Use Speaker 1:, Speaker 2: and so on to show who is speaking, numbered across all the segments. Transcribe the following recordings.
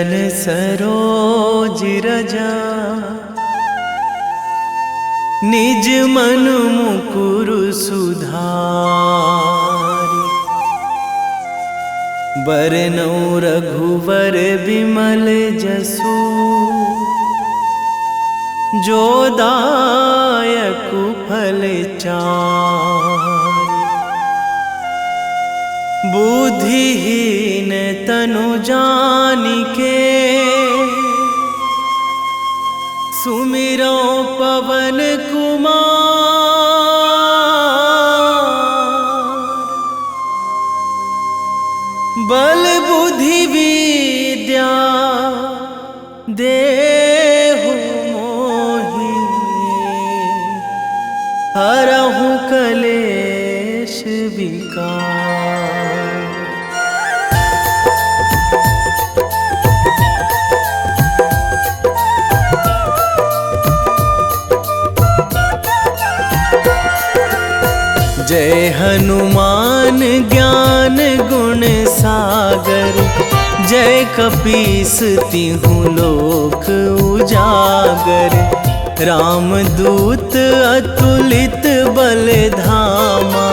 Speaker 1: चरण सरोज रजा, निज मन मुकुर सुधारि। बरनौ रघुवर बिमल जसु, जो दायक फल चारि। बुद्धिहीन तनु जानिके, सुमिरो पवन कुमार। बल बुद्धि विद्या देहु मोहि, हरहु कलेश विकार। जय हनुमान ज्ञान गुण सागर, जय कपीस तिहु लोक उजागर। रामदूत अतुलित बल धामा,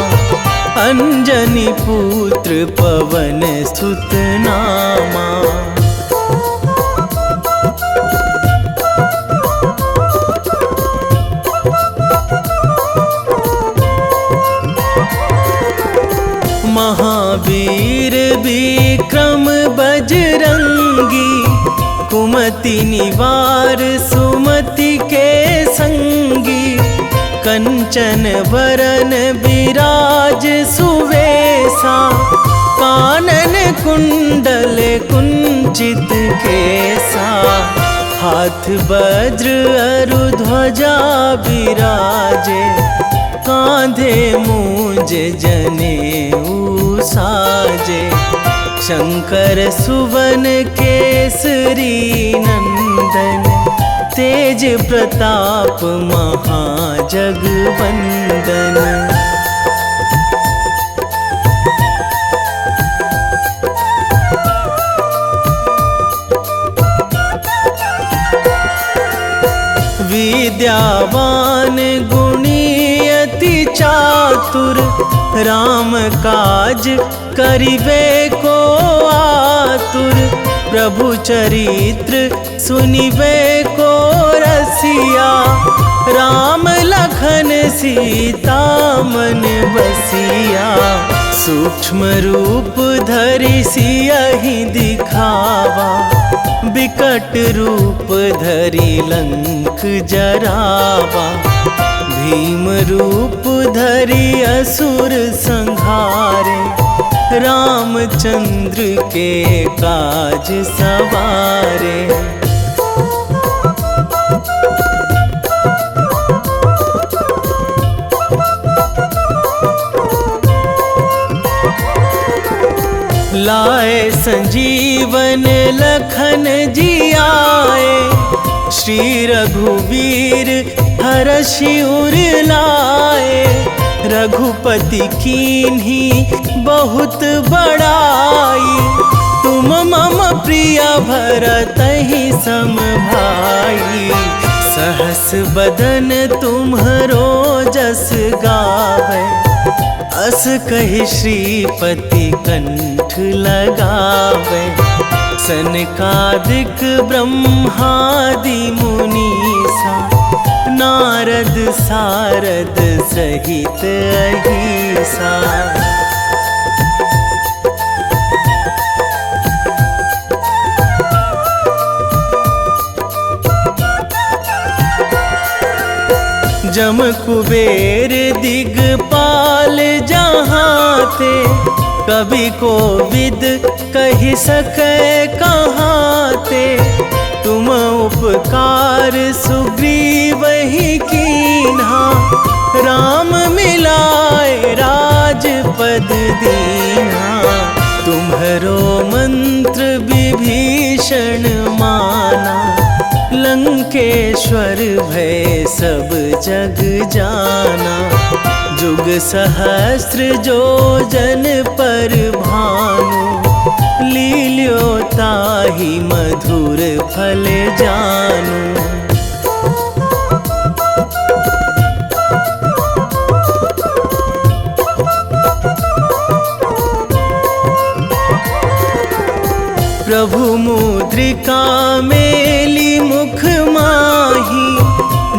Speaker 1: अंजनी पुत्र पवन सुत नामा। महावीर विक्रम बजरंगी, कुमति निवार सुमति के संगी। कंचन वरन विराज सुवेशा, कानन कुंडल कुंचित केसा। हाथ वज्र अरु ध्वजा विराजे, कांधे मूंज जनेऊ साजे। शंकर सुवन केसरी नंदन, तेज प्रताप महाजगवंदन। विद्यावान गुणी अति चातुर, राम काज करिबे को आतुर। प्रभु चरित्र सुनिबे को रसिया, राम लखन सीता मन बसिया। सूक्ष्म रूप धरि सियहि दिखावा, बिकट रूप धरि लंक जरावा। भीम रूप धरि असुर संहारे, रामचंद्र के काज सवारे। लाए संजीवन लखन जियाए, श्री रघुवीर हरषि उर लाए। रघुपति कीन्ही बहुत बड़ाई, तुम मम प्रिय भरतहि सम भाई। सहस बदन तुम्हरो जस गावै, अस कहि श्रीपति कंठ लगावै। सनकादिक ब्रह्मादि मुनीसा, नारद सारद सहित अहिसा। जम कुबेर दिगपाल जहाँ थे, कवि कोविद कहि सकै कहाँ ते। तुम उपकार सुग्रीवहि कीन्हा, राम मिलाए राजपद दीन्हा। तुम्हरो मंत्र विभीषण माना, लंकेश्वर भय सब जग जाना। जुग सहस्त्र जो जन पर भानु, लील्यो ताहि मधुर फल जानू। प्रभु मुद्रिका मेली मुख माही,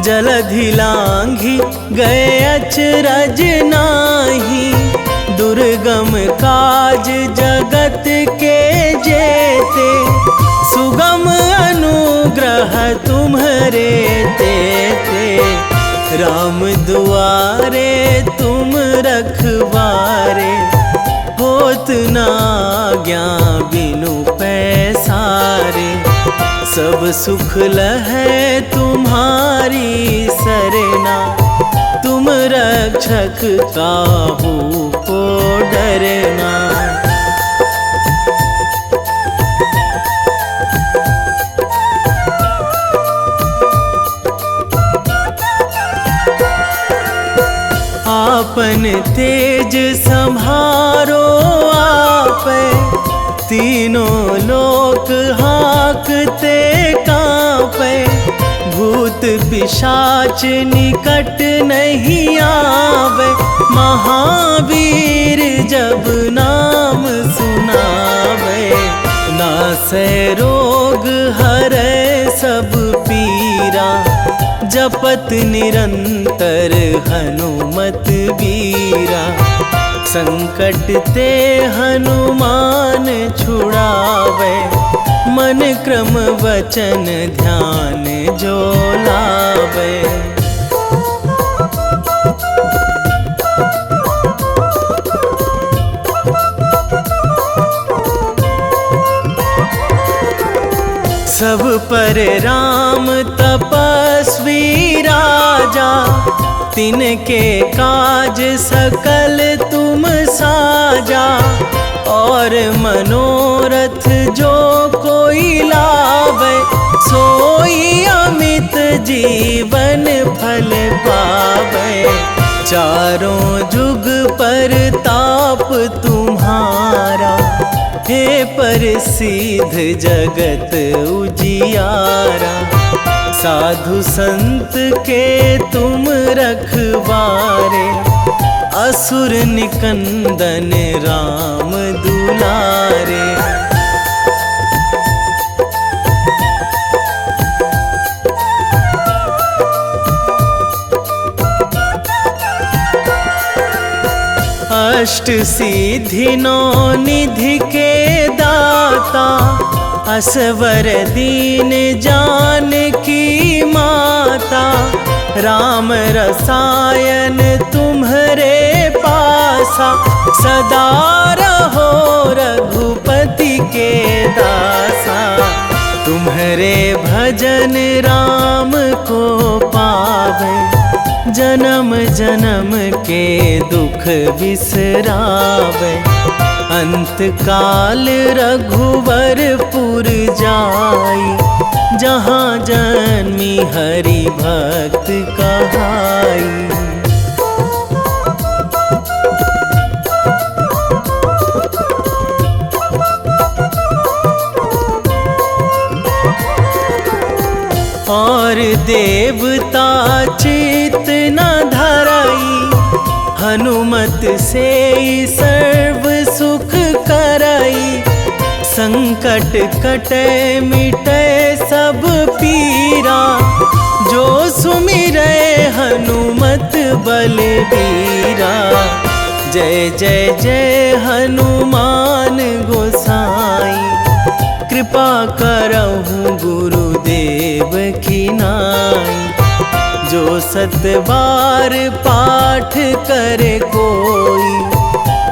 Speaker 1: जलधि लांघी गए अचरज नाही। दुर्गम काज जगत के जेते, सुगम अनुग्रह तुम्हरे तेते। राम दुआरे तुम रखवारे, होत न आज्ञा बिनु पैसारे। सब सुख लहै तुम्हारी सरना, तुम रक्षक काहू को डरना। आपन तेज संभारो आपै, तीनों लोक हाँकते कांपै। भूत पिशाच निकट नहीं आवे, महावीर जब नाम सुनावे। नासै रोग हरै सब पीरा, जपत निरंतर हनुमत बीरा। संकट ते हनुमान छुड़ावे, मन क्रम वचन ध्यान जो लावे। सब पर राम तपस्वी राजा, तिनके काज सकल तुम साजा। और मनोरथ जो कोई लावे, सोई अमित जीवन फल पावे। चारों जुग पर ताप तुम्हारा, हे प्रसिद्ध जगत उजियारा। साधु संत के तुम रखवारे, असुर निकंदन राम दुलारे। अष्ट सिद्धि नौ निधि के दाता, असवर दीन जानकी माता। राम रसायन तुम्हरे पासा, सदा रहो रघुपति के दासा। तुम्हरे भजन राम को पावे, जन्म जन्म के दुख बिसरावे। अंत काल रघुवरपुर जाई, जहाँ जन्मी हरि भक्त कहाई। और देवता चित न धराई, हनुमत से सर्व सुख कराई। संकट कटे मिटे सब पीरा, जो सुमिरै हनुमत बलबीरा। जय जय जय हनुमान गोसाई, कृपा करहु गुरुदेव की नाई। जो सत बार पाठ करे कोई,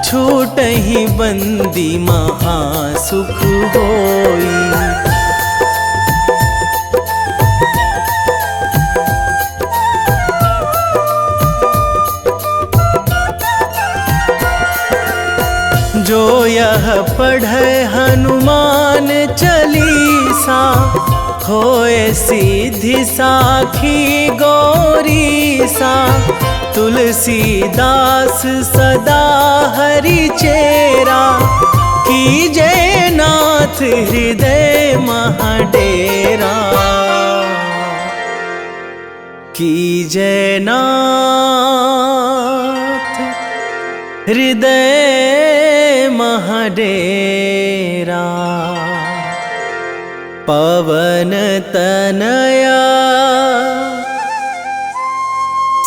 Speaker 1: छूटहि बंदी महासुख होई। जो यह पढ़े हनुमान चालीसा, होए सिद्धि साखी गौरीसा। तुलसीदास सदा हरि चेरा, कीजय नाथ हृदय महाडेरा, कीजय नाथ हृदय महाडेरा। पवन तनया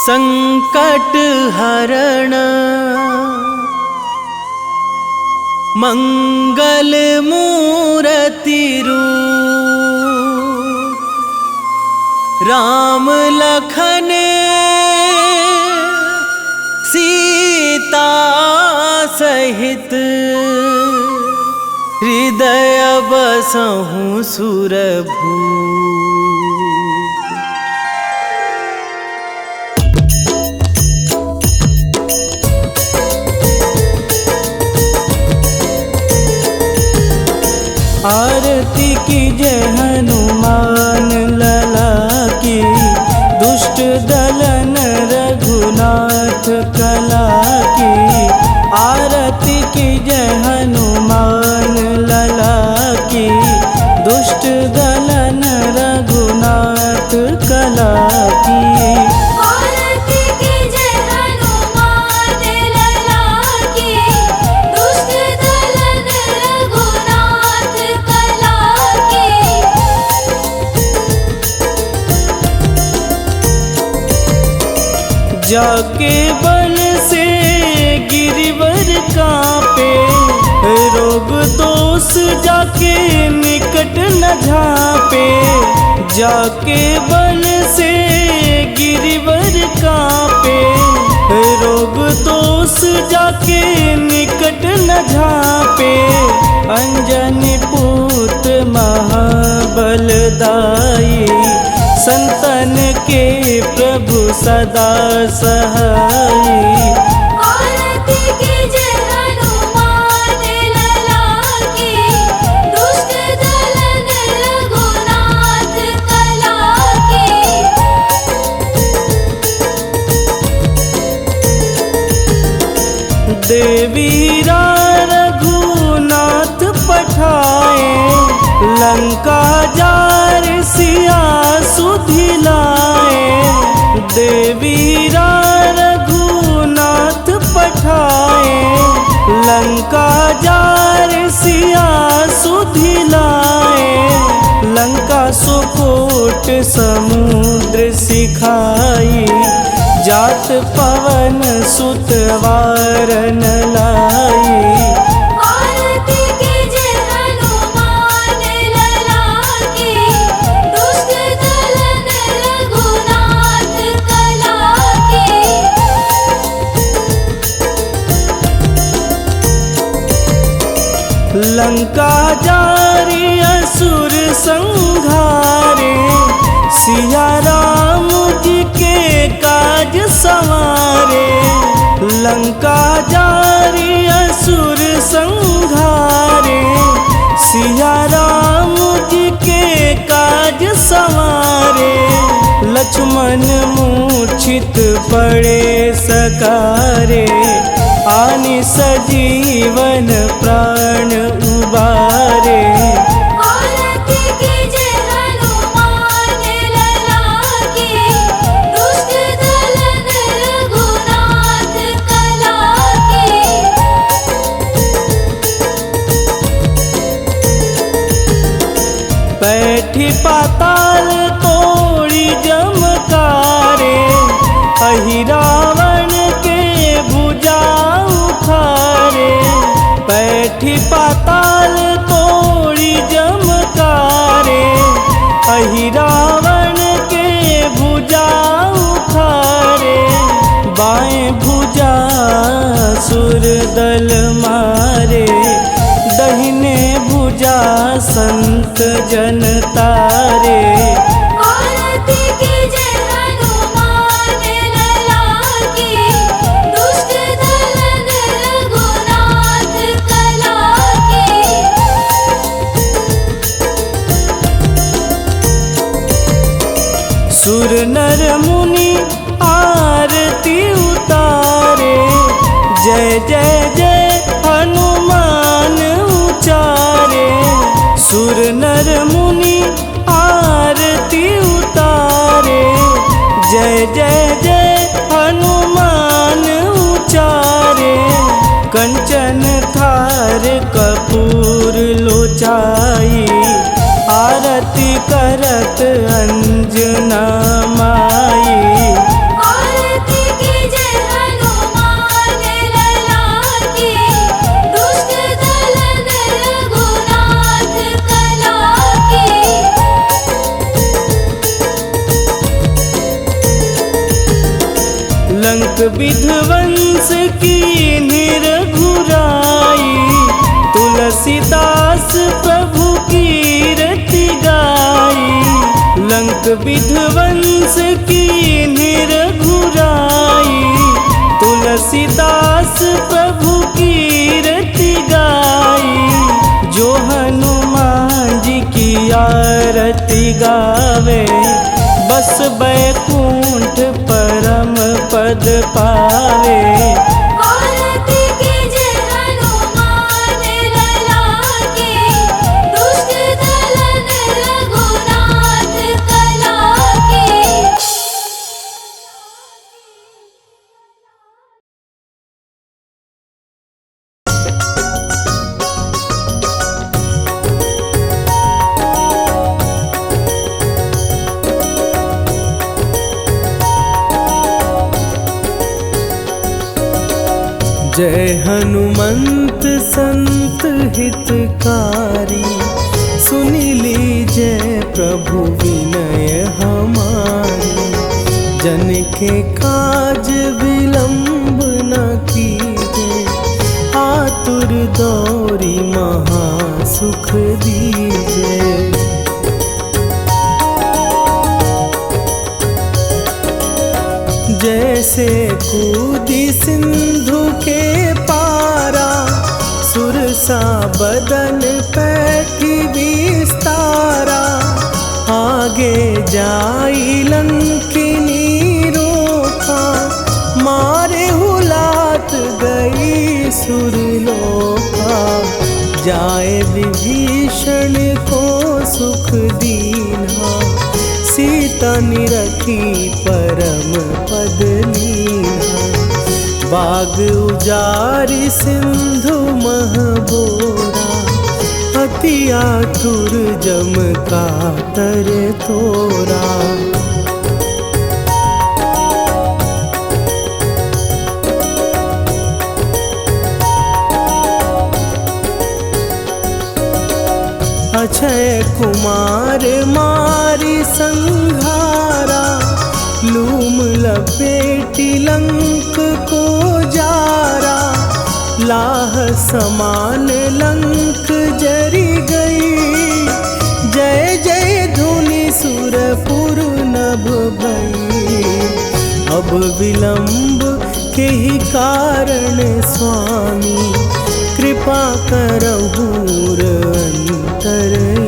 Speaker 1: संकट हरण, मंगल मूर्ति रूप, राम लखन सीता सहित, हृदय बसहु सुरभूप।
Speaker 2: आरती कीजय हनुमान लला की, दुष्ट दलन रघुनाथ कला की। आरती कीजय हनुमान लला की, दुष्ट दलन रघुनाथ कला की।
Speaker 3: आरती कीजय हनुमान लला की, दुष्ट दलन रघुनाथ कला की।
Speaker 2: जाके बल से गिरिवर कांपे, रोग दोष जाके निकट न झांपे। जाके बल से गिरिवर कांपे, रोग दोष जाके निकट न झांपे। अंजनी पूत महाबलदाई, संतन के प्रभु सदा सहाई।
Speaker 3: आरती कीजय हनुमान लला की, दुष्ट दलन रघुनाथ कला की।
Speaker 2: देवीरा रघुनाथ पठाए, लंका जार सिया सुधिलाए। देवीरा रघुनाथ पठाए, लंका जार सिया सुधिलाए। लंका सुकोट समुद्र सिखाई, जात पवन सुत वारन लाई।
Speaker 3: आरती कीजय हनुमान लला की, दुष्ट दलन रघुनाथ कला की।
Speaker 2: लंका जारी असुर संघारे, सिया राम जी के काज संवारे। लंका जारी असुर संघारे, सिया राम जी के काज संवारे। लक्ष्मण मूर्छित पड़े सकारे, आनि सजीवन प्राण उबारे।
Speaker 3: आरती कीजय हनुमान लला की, दुष्ट दलन रघुनाथ कला की।
Speaker 2: बैठी पाताल तोड़ी जमकारे, अहि रावण के भुजा उखारे। बैठी पाताल तोड़ी जमकारे, अहि रावण के भुजा उखारे। बाएं भुजा सुर दल मारे, दहिने भुजा संत जन तारे।
Speaker 3: आरती कीजय हनुमान लला की, दुष्ट दलन रघुनाथ कला की।
Speaker 2: सुर नर मुनि आरती उतारे, जय जय जय हनुमान सुर नर मुनि आरती उतारे, जय जय जय हनुमान उचारे। कंचन थार कपूर लोचाई, आरती करत अंजना माई।
Speaker 3: आरती कीजे हनुमान लला की, दुष्ट दलन रघुनाथ कला की।
Speaker 2: लंक विध्वंस की निरघुराई, तुलसीदास प्रभु कीरति गाई। लंक विध्वंस की निरघुराई, तुलसीदास प्रभु कीरति गाई। जो हनुमान जी की आरती गावे, बस बैकुंठ परम पद पावे।
Speaker 3: आरती कीजे हनुमान लला की, दुष्ट दलन रघुनाथ कला की।
Speaker 1: जय हनुमंत संत हितकारी, सुनि लीजय प्रभु विनय हमारी। जन के काज विलंब न कीजे, आतुर दौरी महा सुख दीजे। जैसे कूदी सिंधु के पारा, सुरसा बदन पैठी विस्तारा। आगे जाई लंकिनी रोका, मारे हुलात गई सुरलोका। जाए विभीषण को सुख दीना, सीता निरखी परम पद लीना। बाग उजारि सिंधु महबोरा, अति आतुर जम कातर तोरा। अक्षय कुमार मारी संघारा, लूम लपेटी लंक को जारा। लाह समान लंक जरी गई, जय जय धुनि सुरपुर नभ भई। अब विलंब के ही कारण स्वामी, कृपा करहु अंतरयामी।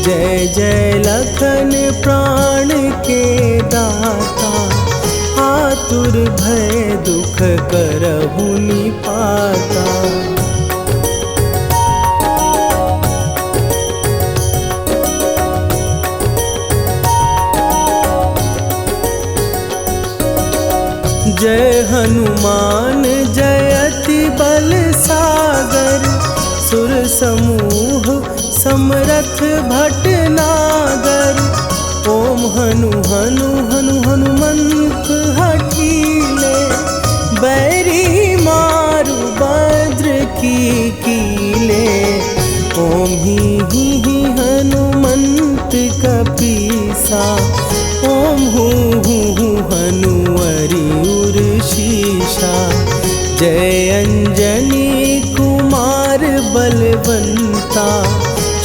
Speaker 1: जय जय लखन प्राण के दाता, आतुर भय दुख करहु निपाता। जय हनुमान जयति बल सागर, सुर समूह समरथ भटनागर। ओम हनु हनु हनु हनुमंत हठीले, बैरी मारु भद्र की कीले। ओम ही हनुमंत कपीसा, ओम हूँ हनुवरि उर शीशा। जय अंजनी कुमार बलवंता,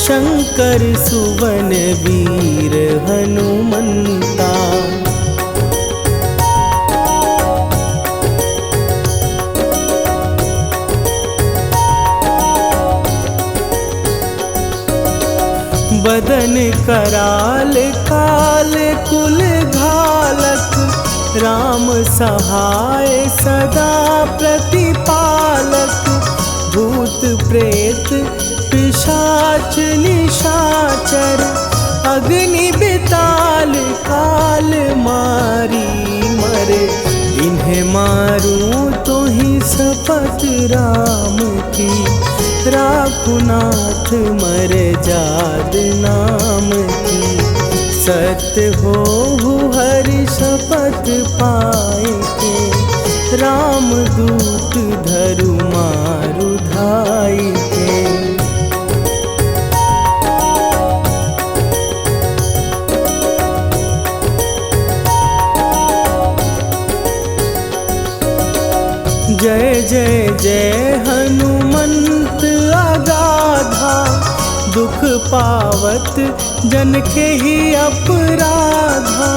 Speaker 1: शंकर सुवन वीर हनुमंता। बदन कराल काल कुल घालक, राम सहाय सदा प्रतिपालक। भूत प्रेत पिशाच निशाचर अग्नि बेताल काल मारी मरे। इन्हें मारूं तो ही शपथ राम की, राखुनाथ मर जाद नाम की। सत्य हो हरि शपथ पाए के, राम दूत धरु मारु धाई के। जय जय जय हनुमंत अगाधा, दुख पावत जन के ही अपराधा।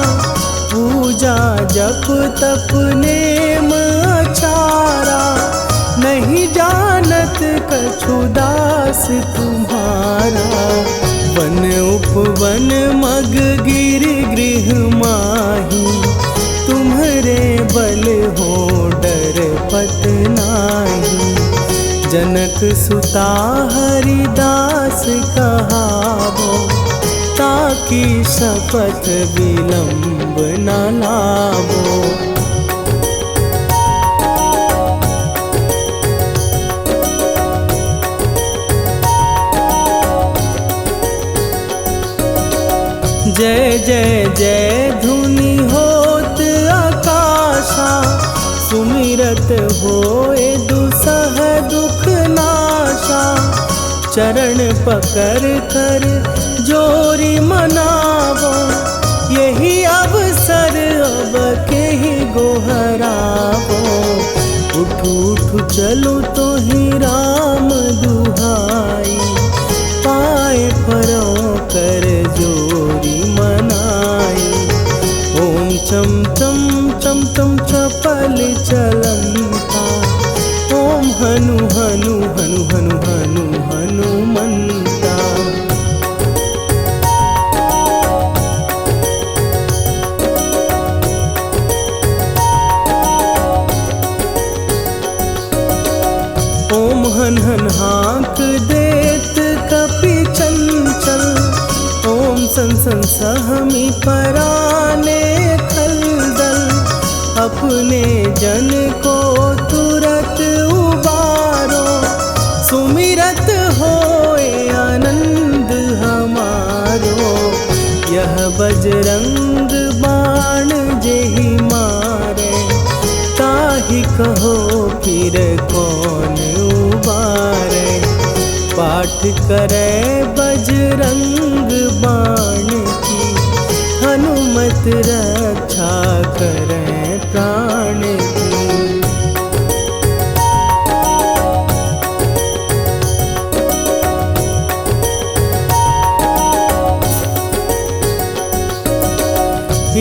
Speaker 1: पूजा जप तप नेम अचारा, नहीं जानत कछु दास तुम्हारा। वन उपवन मग गिर गृह माही, तुम्हरे बल हो डर पत नाही। जनक सुता हरिदास कहावो, ताकि शपथ विलंब न लावो। जय जय जय धुनि होत आकाशा, सुमिरत होए दुसह दुख नाशा। चरण पकड़ कर जोरी मनावो, यही अवसर अब के ही गोहरावो। उठ उठ चलो तो ही राम दुहाई, पाए परों कर जोरी मनाई। ओम चम चम चम चम चपल चलंता, ओम हनु हनु हनु हनु हनु हनुमंता। ओम हन हन हाँक देत कपि चंचल, ओम सन सन सहमी पराने खलदल। अपने जन को तुरत उबारो, सुमिरत होए आनंद हमारो। यह बजरंग बाण जेहि मारे, ताहि कहो फिर कौन उबारे। पाठ करे बजरंग बाण की, हनुमत रक्षा करे प्राण की।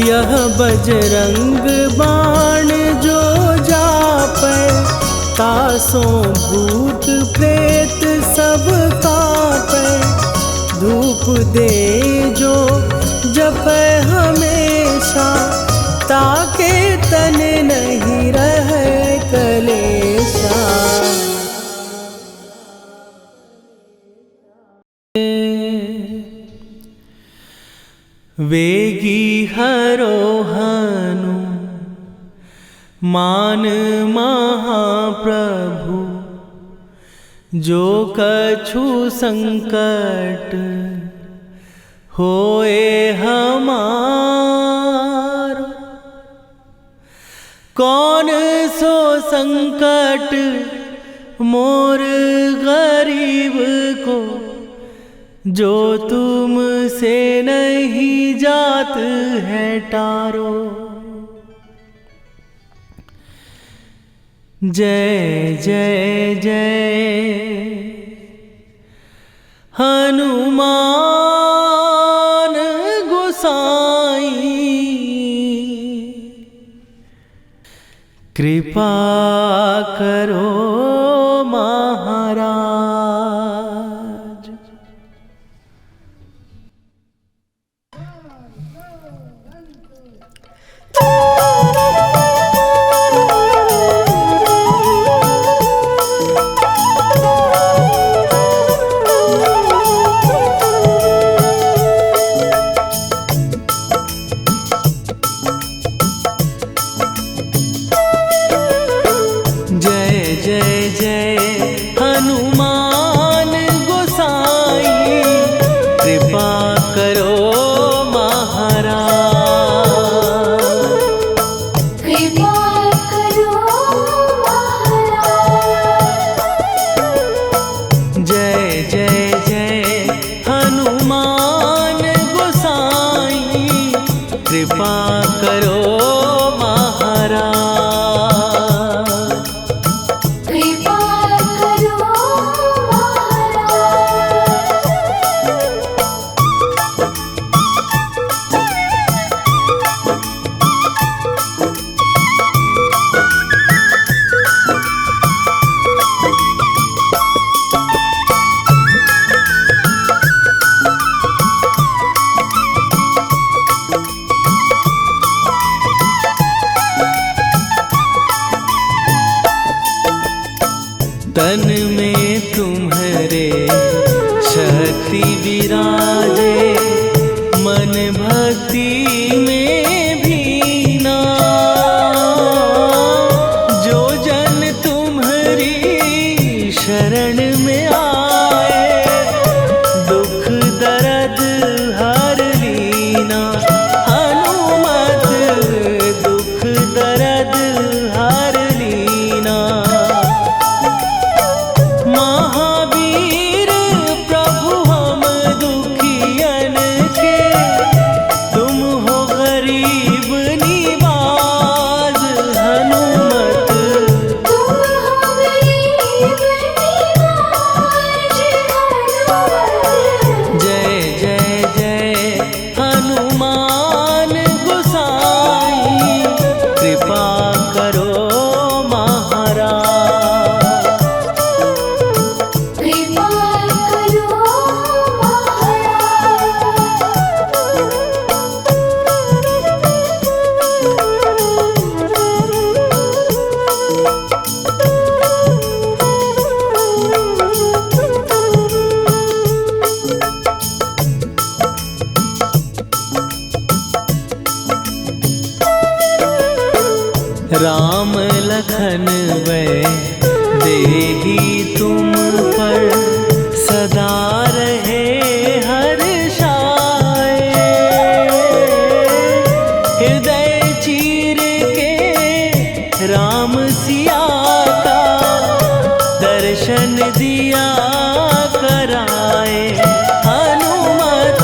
Speaker 1: यह बजरंग बाण जो जापै, तासों भूत प्रेत सब कापै। धूप दे जो जपै हमेशा, ताके तन नहीं रहे कलेशा। वेगी हरो हनु मान महाप्रभु, जो कछु संकट होए हमारो। कौन सो संकट मोर गरीब को, जो तुम से नहीं जात है टारो। जय जय जय हनुमान गोसाई, कृपा करो महाराज। करो महाराज।
Speaker 3: कृपा करो महाराज।
Speaker 1: जय जय जय हनुमान गोसाई, कृपा करो महाराज।
Speaker 3: कृपा करो
Speaker 1: तन में तुम्हारे शक्ति विराजे, मन भक्ति में भीना। जो जन तुम्हारी शरण में आए, दुख दर्द हर लीना। हनुमत दुख दर्द हर लीना। महावीर प्रभु हम दुखियन के, तुम हो गरीब निवाज। हनुमत
Speaker 3: तुम हो गरीब निवाज। हनुमत
Speaker 1: जय जय जय हनुमान गोसाई, कृपा करो महाराज।
Speaker 3: कृपा करो
Speaker 1: राम लखन वै देही तुम पर, सदा रहे हर्षाए। हृदय चीर के राम सिया का, दर्शन दिया कराए। हनुमत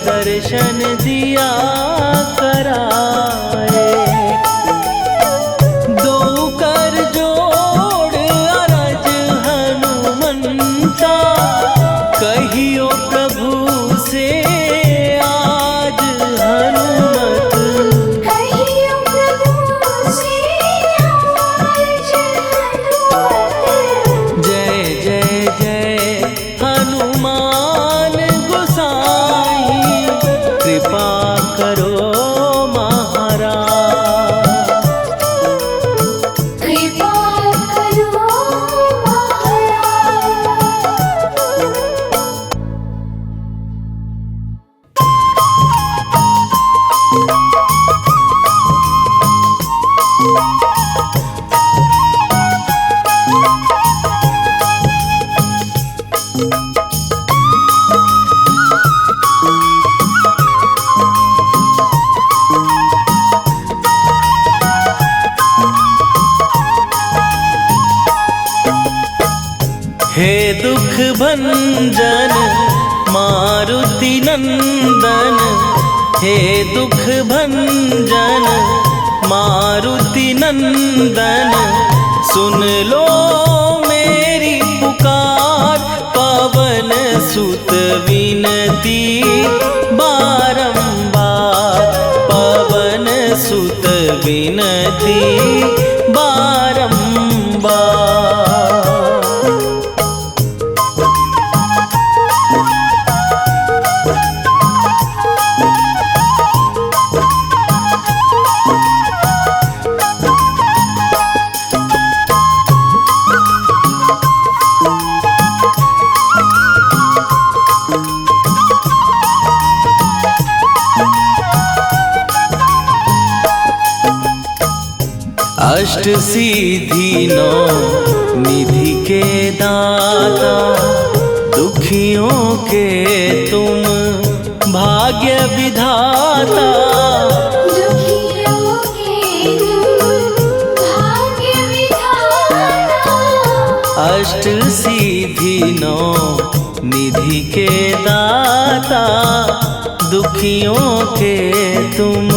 Speaker 1: दर्शन दिया कराए। दो कर जोड़ अरज हनुमंता, कहियो प्रभु से आज। हनुमत
Speaker 3: कहियो प्रभु से आज। हनुमत
Speaker 1: जय जय जय हनुमान गोसाई, कृपा करो महाराज।
Speaker 3: कृपा करो महाराज।
Speaker 1: हे दुख भंजन मारुति नंदन, हे दुख भंजन मारुति नंदन। सुन लो मेरी पुकार, पवन सुत विनती बारंबार। पवन सुत विनती बारंबार। अष्ट सिद्धि नौ निधि के दाता, दुखियों के तुम भाग्य विधाता
Speaker 3: दुखियों के तुम भाग्य विधाता।
Speaker 1: अष्ट सिद्धि नौ निधि के दाता दुखियों के तुम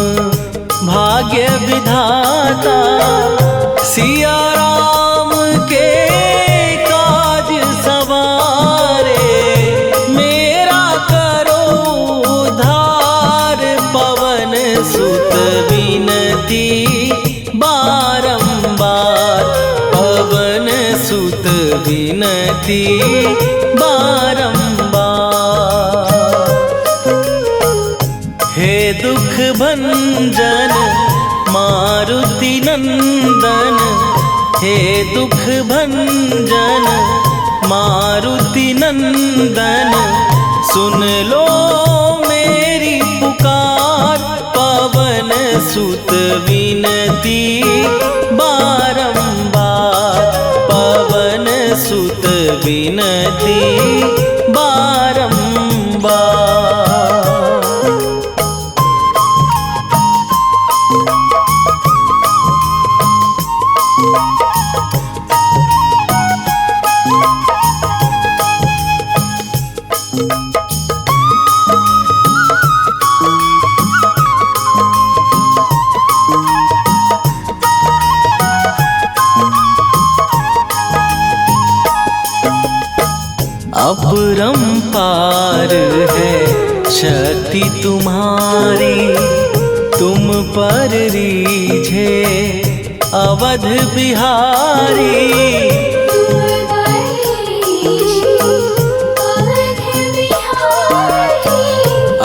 Speaker 1: भाग्य विधाता। सिया राम के काज सवारे मेरा करो उद्धार। पवन सुत विनती बारंबार पवन सुत विनती बारंबार। हे दुख भंजन मारुति नंदन हे दुख भंजन मारुति नंदन सुन लो मेरी पुकार। पवन सुत विनती बारंबार पवन सुत विनती बारंबार। अपरंपार है शक्ति तुम्हारी तुम पर रीझे अवध बिहारी।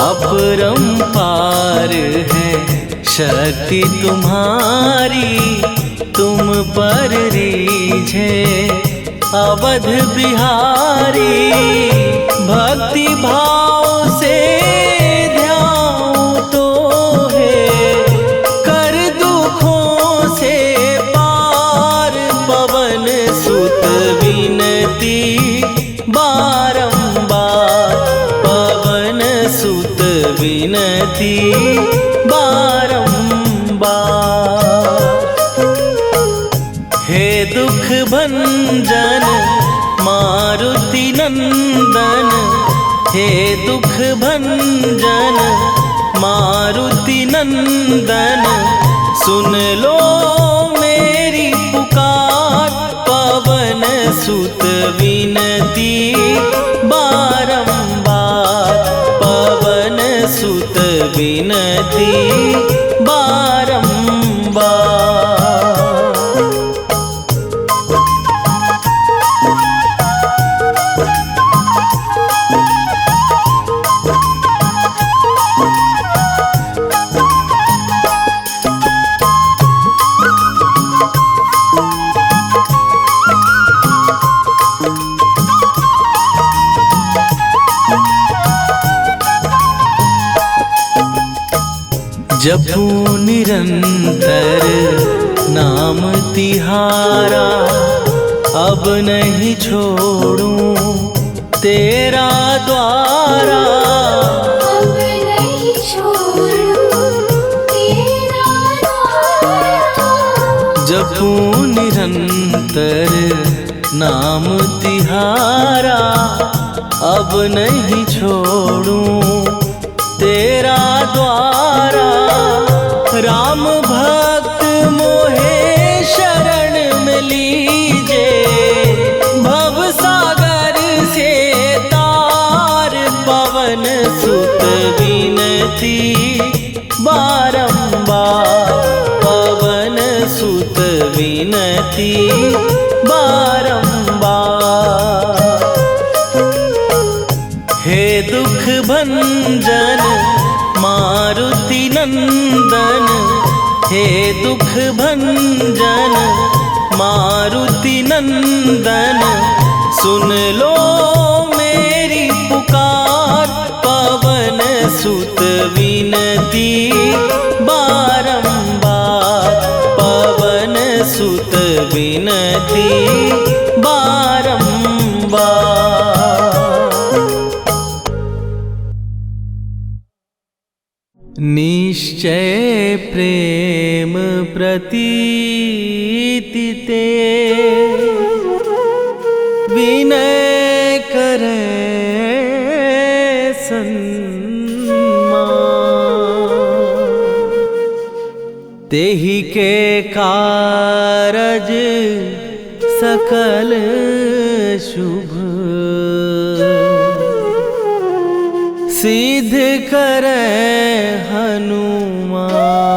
Speaker 1: अपरंपार है शक्ति तुम्हारी तुम पर रीझे अवध बिहारी। भक्ति भाव से ध्यान तो है कर दुखों से पार। पवन सुत विनती बारंबार पवन सुत विनती बारंबार। हे दुख भंजन मारुति नंदन हे दुख भंजन मारुति नंदन सुन लो मेरी पुकार। पवन सुत विनती बारंबार पवन सुत विनती बारंबार। जपू निरंतर नाम तिहारा अब नहीं छोड़ूं तेरा द्वारा।
Speaker 3: अब नहीं छोड़ूं तेरा द्वारा।
Speaker 1: जपू निरंतर नाम तिहारा अब नहीं छोड़ूं तेरा द्वारा। राम भक्त मोहे शरण में लीजे भव सागर से तार। पवन सुत विनती बारंबार पवन सुत विनती बारंबार। हे दुख भंजन मारुति नंदन हे दुख भंजन मारुति नंदन सुन लो मेरी पुकार। पवन सुत विनती बारंबार पवन सुत विनती बारंबार। निश्चय प्रेम प्रतीति ते विनय करे तेहि के कारज सकल शुभ सिद्ध करे हनुमान।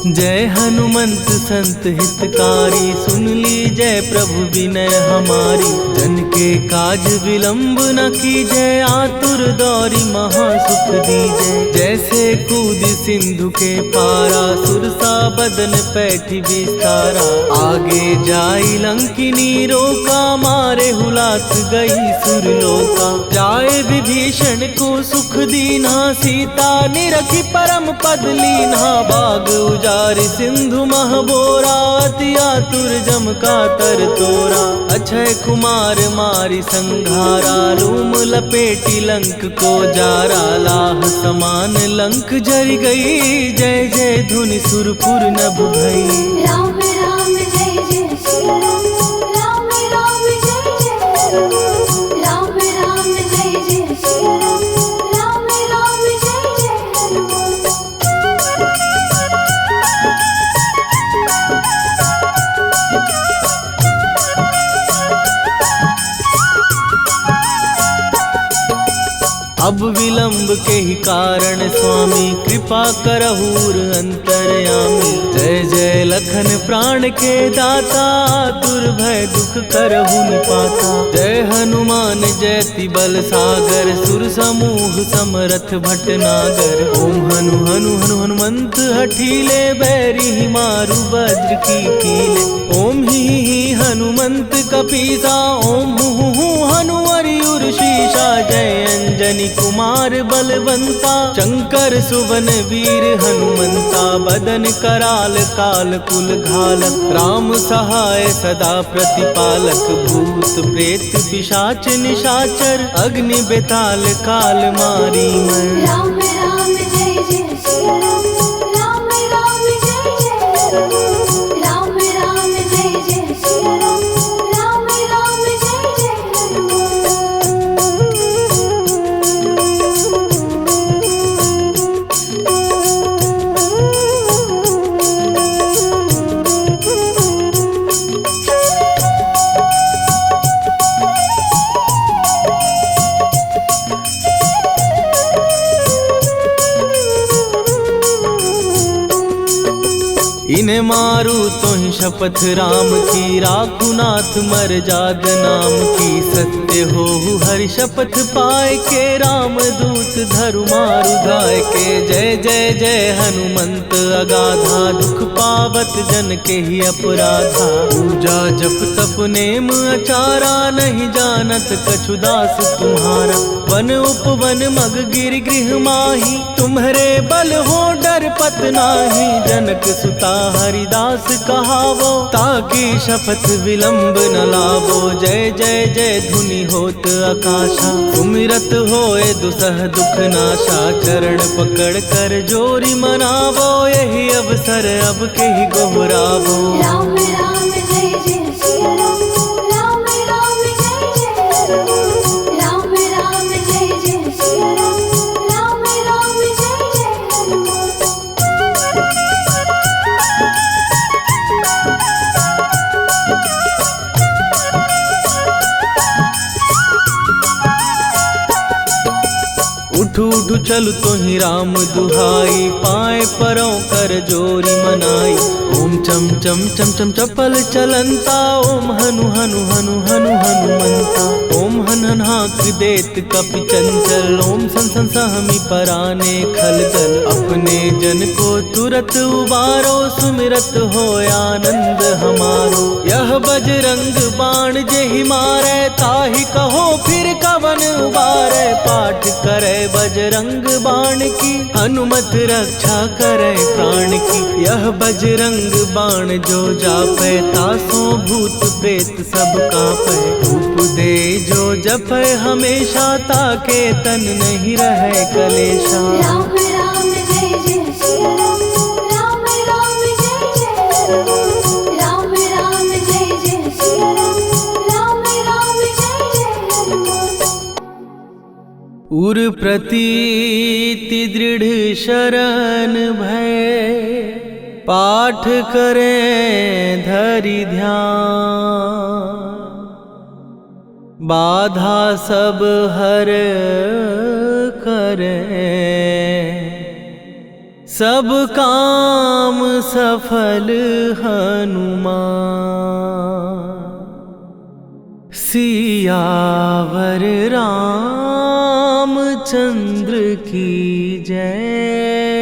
Speaker 1: जय हनुमंत संत हितकारी, सुन लीजय प्रभु विनय हमारी। जन के काज विलंब न कीजय, आतुर दौरी महासुख दीजय। जैसे कूद सिंधु के पारा, सुरसा बदन पैठी विस्तारा। आगे जाई लंकिनी रोका, मारे हुलाक गई सुरलोका। जाए विभीषण को सुख दीना, सीता निरखी परम पद लीना। बाग उजारि सिंधु महबोरा, अति आतुर जम का तर तोरा। अक्षय कुमार मारी संघारा, लूम लपेटी लंक को जारा। लाह समान लंक जरि गई, जय जय धुनि सुरपुर नभ भई।
Speaker 3: राम राम जय जय श्री राम, राम राम जय जय राम। राम राम जय जय श्री राम, राम राम जय जय हनुमान।
Speaker 1: अब विलंब के ही कारण स्वामी, कृपा करहूर अंतरयामी। जय जय लखन प्राण के दाता, दुर्भय दुख करहु निपाता। जय हनुमान जयति बल सागर, सुर समूह समरथ भटनागर। ओम हनु हनु हनु हनुमंत हठीले, बैरी मारु वज्र की कीले। ओम ही हनुमंत कपीसा, ओम हु हनुमरि उर्शीषा। जय अंजनी कुमार बलवंता, शंकर सुवन वीर हनुमंता। बदन कराल काल कुल घालक, राम सहाय सदा प्रतिपालक। भूत प्रेत पिशाच निशाचर, अग्नि बेताल काल मारी मर।
Speaker 3: राम राम जय जय श्री राम, राम राम जय जय राम। राम राम जय जय श्री राम, राम राम जय जय हनुमान।
Speaker 1: इन्हें मारू तो ही शपथ राम की, राखू नाथ मर जाग नाम की। सत्य हो हरि शपथ पाए के, राम दूत धरु मारु धाय के। जय जय जय हनुमंत अगाधा, दुख पावत जन के ही अपराधा। पूजा जप तप नेम अचारा, नहीं जानत कछु दास तुम्हारा। वन उपवन मग गिर गृह माही, तुम्हारे बल हो डर पत नाही। जनक सुता हरिदास कहावो, ताकि शपथ विलंब न लावो। जय जय जय धुनि होत आकाशा, सुमिरत होए दुसह दुख नाशा। चरण पकड़ कर जोरी मनावो, यही अवसर अब के ही गोहरावो।
Speaker 3: राम राम जय जय श्री राम, राम राम जय जय राम। राम राम जय जय श्री राम, राम राम जय जय हनुमान।
Speaker 1: उठ उठ उठ चल तोहि राम दुहाई, पाए परों कर जोरी मनाई। ओम चम चम चम चम चपल चलंता, ओम हनु हनु हनु हनु हनुमंता। ओम हन हन हाँक देत कपि चंचल, ओम सन सन सहमी पराने खलदल। अपने जन को तुरत उबारो, सुमिरत हो आनंद हमारो। यह बजरंग बाण जेहि मारै, ताहि कहो फिर कवन उबारै। पाठ करे बजरंग बाण की, हनुमत रक्षा करे प्राण की। यह बजरंग बाण जो जापै, तासो भूत प्रेत सब कापै। धूप दे जो जपै हमेशा, ताके तन नहीं रहे कलेशा।
Speaker 3: राम राम जय जय सिया राम, राम राम जय जय हनुमान। राम राम जय जय सिया राम, राम राम जय जय हनुमान।
Speaker 1: उर प्रतीति दृढ़ शरण भय, पाठ करें धरि ध्यान। बाधा सब हर करें, सब काम सफल हनुमान। सियावर रामचंद्र की जय।